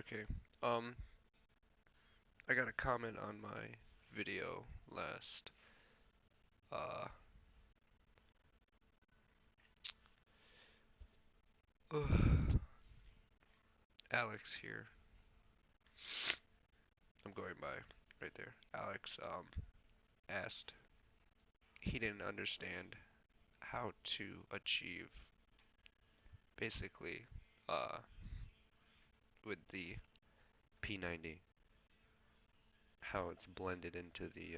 Okay. Um, I got a comment on my video last. Uh, Alex here. I'm going by right there. Alex asked. He didn't understand how to achieve basically uh with the P90 how it's blended into the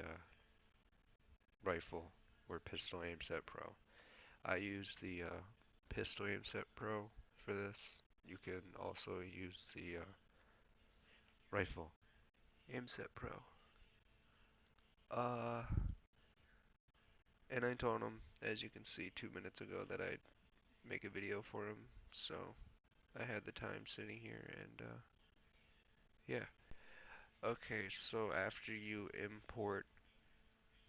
rifle or pistol aimset pro. I use the pistol aimset pro for this. You can also use the rifle aimset pro. Uh, and I told him, as you can see 2 minutes ago, that I'd make a video for him. So I had the time sitting here, and yeah. Okay, so after you import,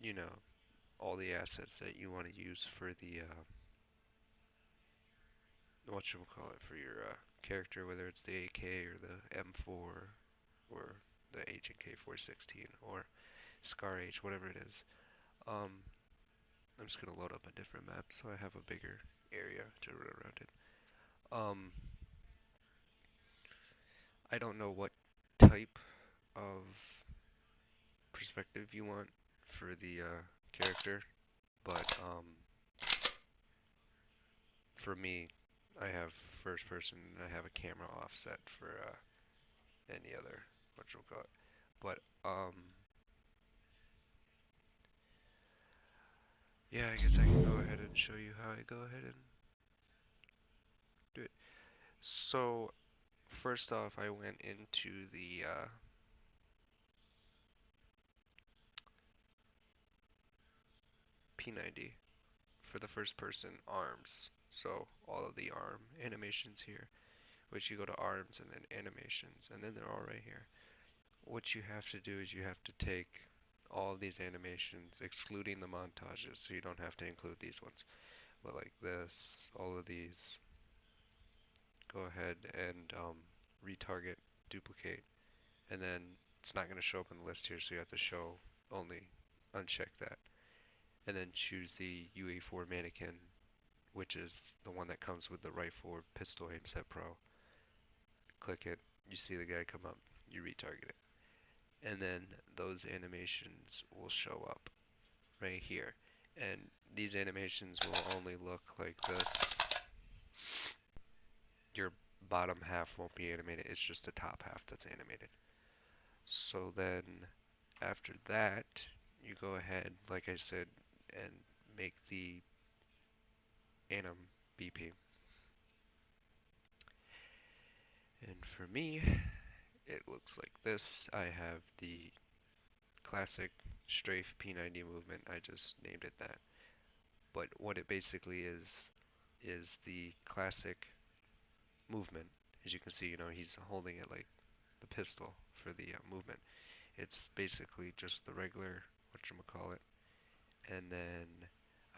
you know, all the assets that you want to use for the whatchamacallit, for your character, whether it's the AK or the M4 or the HNK416 or Scar H, whatever it is. Um, I'm just gonna load up a different map so I have a bigger area to run around in. I don't know what type of perspective you want for the character, but for me, I have first person and I have a camera offset for any other whatchamacallit. But yeah, I guess I can go ahead and show you how I go ahead and do it. So first off, I went into the P90 for the first person arms. So all of the arm animations here, which you go to arms and then animations, and then they're all right here. What you have to do is you have to take all of these animations, excluding the montages, so you don't have to include these ones. But like this, all of these, go ahead and retarget, duplicate, and then it's not going to show up in the list here, so you have to show only, uncheck that, and then choose the UE4 mannequin, which is the one that comes with the rifle or pistol aim set pro. Click it, you see the guy come up, you retarget it, and then those animations will show up right here. And these animations will only look like this. Your bottom half won't be animated, it's just the top half that's animated. So then after that, you go ahead, like I said, and make the Anim BP. And for me, it looks like this. I have the classic strafe P90 movement. I just named it that. But what it basically is the classic movement. As you can see, he's holding it like the pistol for the movement. It's basically just the regular whatchamacallit. And then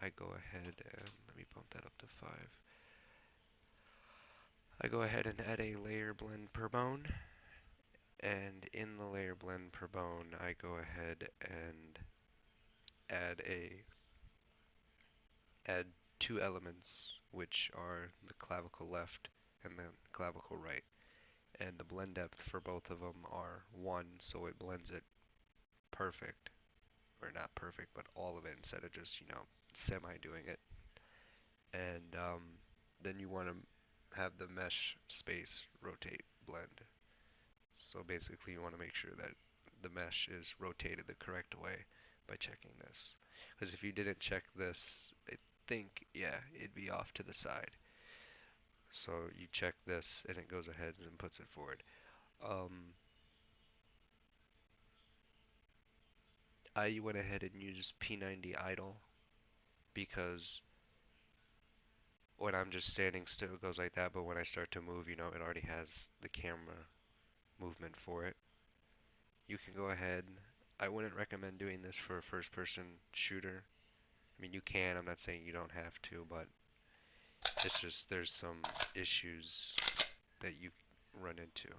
I go ahead and let me bump that up to 5. I go ahead and add a layer blend per bone. And in the layer blend per bone, I go ahead and add a add two elements, which are the clavicle left and the clavicle right. And the blend depth for both of them are 1, so it blends it perfect. Or not perfect, but all of it instead of just, semi doing it. And then you want to have the mesh space rotate blend. So basically you want to make sure that the mesh is rotated the correct way by checking this. Because if you didn't check this, I think, yeah, it'd be off to the side. So you check this and it goes ahead and puts it forward. Um, I went ahead and used P90 idle because when I'm just standing still it goes like that, but when I start to move, it already has the camera movement for it. You can go ahead. I wouldn't recommend doing this for a first person shooter. I mean, you can, I'm not saying you don't have to, but it's just there's some issues that you run into.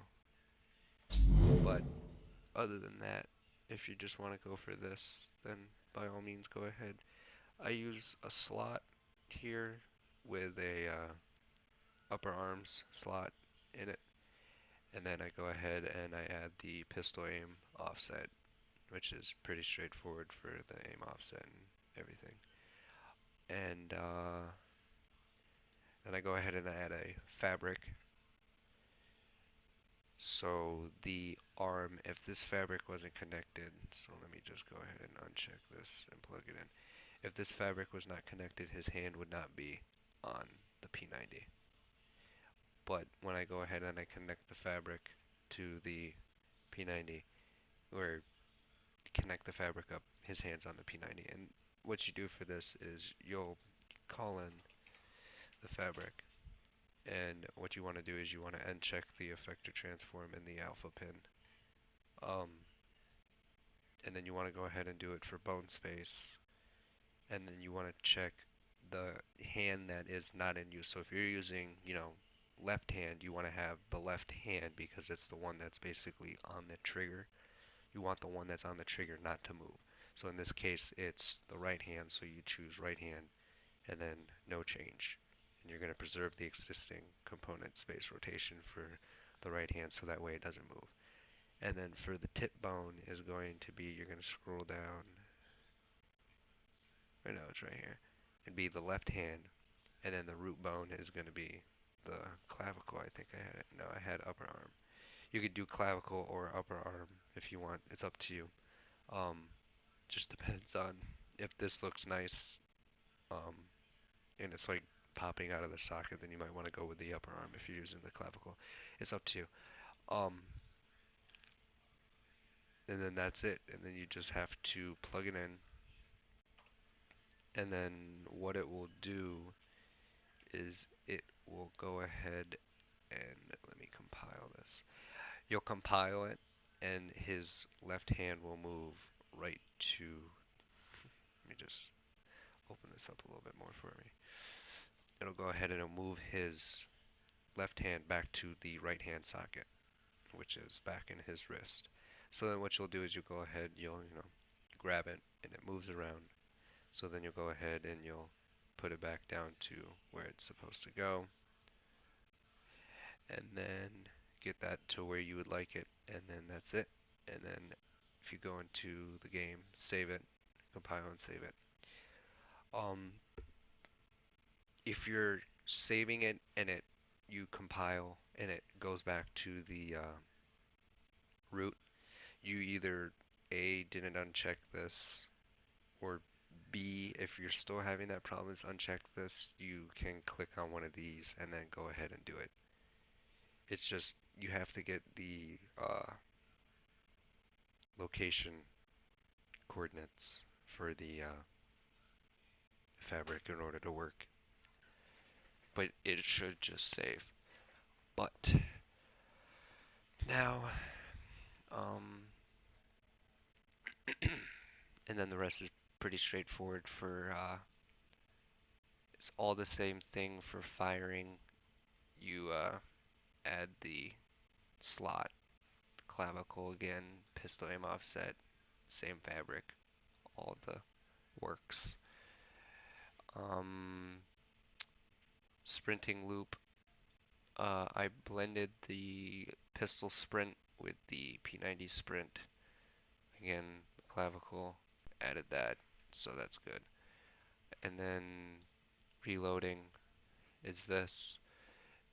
other than that, if you just want to go for this, then by all means go ahead. I use a slot here with a upper arms slot in it, and then I go ahead and I add the pistol aim offset, which is pretty straightforward for the aim offset and everything. And then I go ahead and I add a fabric. So the arm, if this fabric wasn't connected, so let me just go ahead and uncheck this and plug it in. If this fabric was not connected, his hand would not be on the P90. But when I go ahead and I connect the fabric to the P90, or connect the fabric up, his hand's on the P90. And what you do for this is you'll call in the fabric, and what you want to do is you want to uncheck the effector transform in the alpha pin. And then you want to go ahead and do it for bone space, and then you want to check the hand that is not in use. So if you're using, left hand, you want to have the left hand because it's the one that's basically on the trigger. You want the one that's on the trigger not to move. So in this case, it's the right hand, so you choose right hand, and then no change. And you're going to preserve the existing component space rotation for the right hand so that way it doesn't move. And then for the tip bone is going to be, you're going to scroll down. I know it's right here. And be the left hand. And then the root bone is going to be the clavicle. I think I had it. No, I had upper arm. You could do clavicle or upper arm if you want. It's up to you. Um, just depends on if this looks nice. Um, and it's like popping out of the socket, then you might want to go with the upper arm if you're using the clavicle. It's up to you. Um, and then that's it. And then you just have to plug it in. And then what it will do is it will go ahead and let me compile this. You'll compile it, and his left hand will move right to. Let me just open this up a little bit more for me. It'll go ahead and it'll move his left hand back to the right hand socket, which is back in his wrist. So then what you'll do is you'll go ahead, you'll grab it, and it moves around. So then you'll go ahead and you'll put it back down to where it's supposed to go, and then get that to where you would like it, and then that's it. And then if you go into the game, save it, compile and save it. Um, if you're saving it and you compile and it goes back to the root, you either A, didn't uncheck this, or B, if you're still having that problem, is uncheck this, you can click on one of these and then go ahead and do it. It's just you have to get the location coordinates for the fabric in order to work. But it should just save. But now, um, and then the rest is pretty straightforward for, it's all the same thing for firing. You add the slot, clavicle again, pistol aim offset, same fabric, all of the works. Sprinting loop, I blended the pistol sprint with the P90 sprint. Again, clavicle, added that, so that's good. And then reloading is this.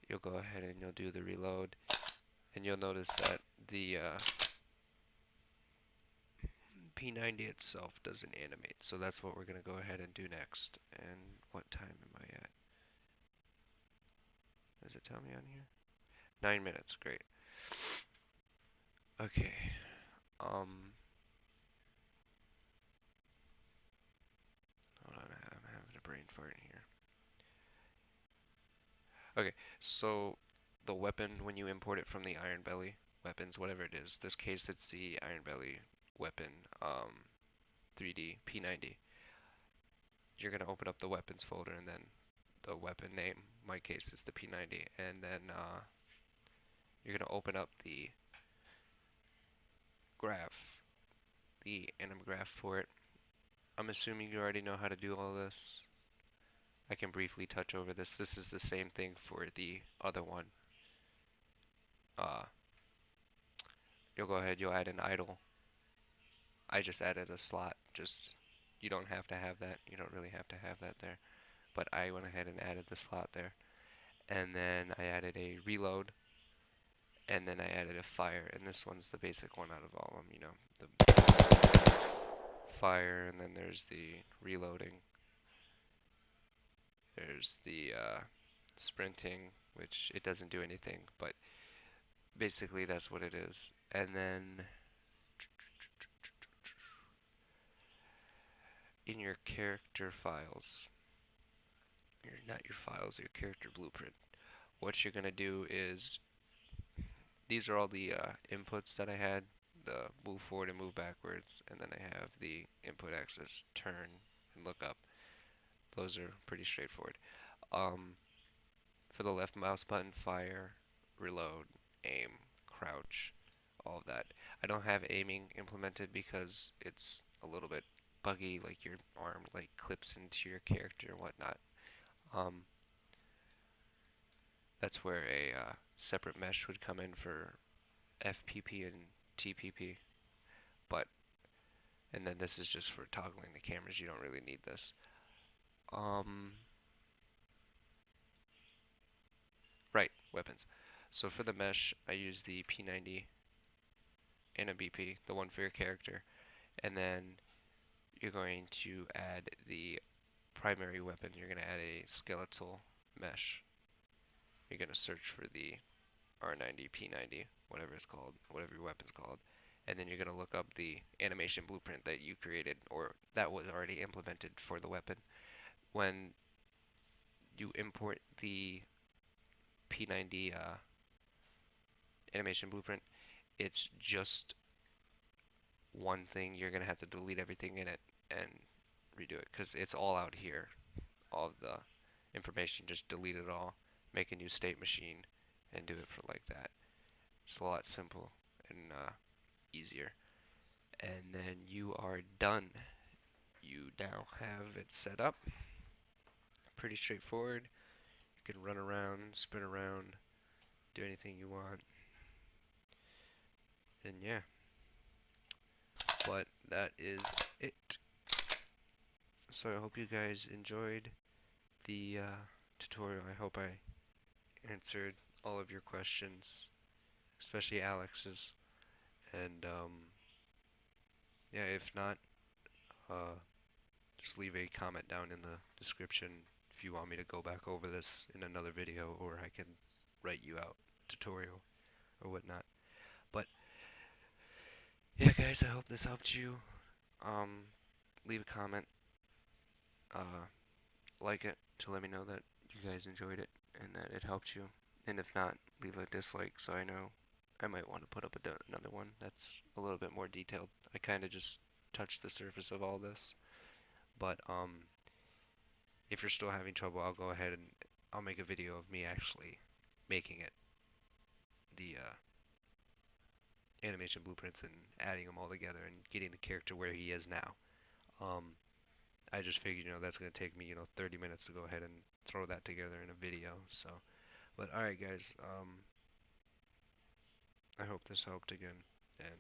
You'll go ahead and you'll do the reload, and you'll notice that the P90 itself doesn't animate, so that's what we're going to go ahead and do next. And what time am I at? Does it tell me on here? 9 minutes, great. Okay, hold on, I'm having a brain fart in here. Okay, so the weapon, when you import it from the Iron Belly weapons, whatever it is, this case it's the Iron Belly weapon 3D P90. You're going to open up the weapons folder, and then the weapon name, in my case is the P90, and then you're going to open up the graph, the anim graph for it. I'm assuming you already know how to do all this. I can briefly touch over this. This is the same thing for the other one. Uh, you'll go ahead, you'll add an idle. I just added a slot. Just you don't have to have that. You don't really have to have that there. But I went ahead and added the slot there. And then I added a reload. And then I added a fire. And this one's the basic one out of all of them. You know, the fire, and then there's the reloading. There's the sprinting, which it doesn't do anything, but basically that's what it is. And then in your character files, not your files, your character blueprint, what you're gonna do is these are all the inputs that I had, the move forward and move backwards, and then I have the input axis, turn and look up. Those are pretty straightforward. Um, for the left mouse button, fire, reload, aim, crouch, all of that. I don't have aiming implemented because it's a little bit buggy, like your arm like clips into your character and whatnot. Um, that's where a separate mesh would come in for FPP and TPP, but and then this is just for toggling the cameras. You don't really need this. Um, right, weapons. So for the mesh, I use the P90 and a BP, the one for your character, and then you're going to add the primary weapon. You're going to add a skeletal mesh. You're going to search for the R90, P90, whatever it's called, whatever your weapon's called, and then you're going to look up the animation blueprint that you created or that was already implemented for the weapon. When you import the P90 animation blueprint, it's just one thing. You're going to have to delete everything in it and redo it because it's all out here. All of the information, just delete it all, make a new state machine, and do it for like that. It's a lot simple and easier. And then you are done. You now have it set up. Pretty straightforward. You can run around, spin around, do anything you want. And yeah, but that is it. So I hope you guys enjoyed the tutorial. I hope I answered all of your questions, especially Alex's. And yeah, if not, uh, just leave a comment down in the description if you want me to go back over this in another video, or I can write you out tutorial or whatnot. But yeah, guys, I hope this helped you. Um, leave a comment, uh, like it to let me know that you guys enjoyed it and that it helped you. And if not, leave a dislike so I know I might want to put up another one that's a little bit more detailed. I kind of just touched the surface of all this, but if you're still having trouble, I'll go ahead and I'll make a video of me actually making it, the animation blueprints and adding them all together and getting the character where he is now. Um, I just figured, that's going to take me, 30 minutes to go ahead and throw that together in a video. So, but alright guys, I hope this helped again, and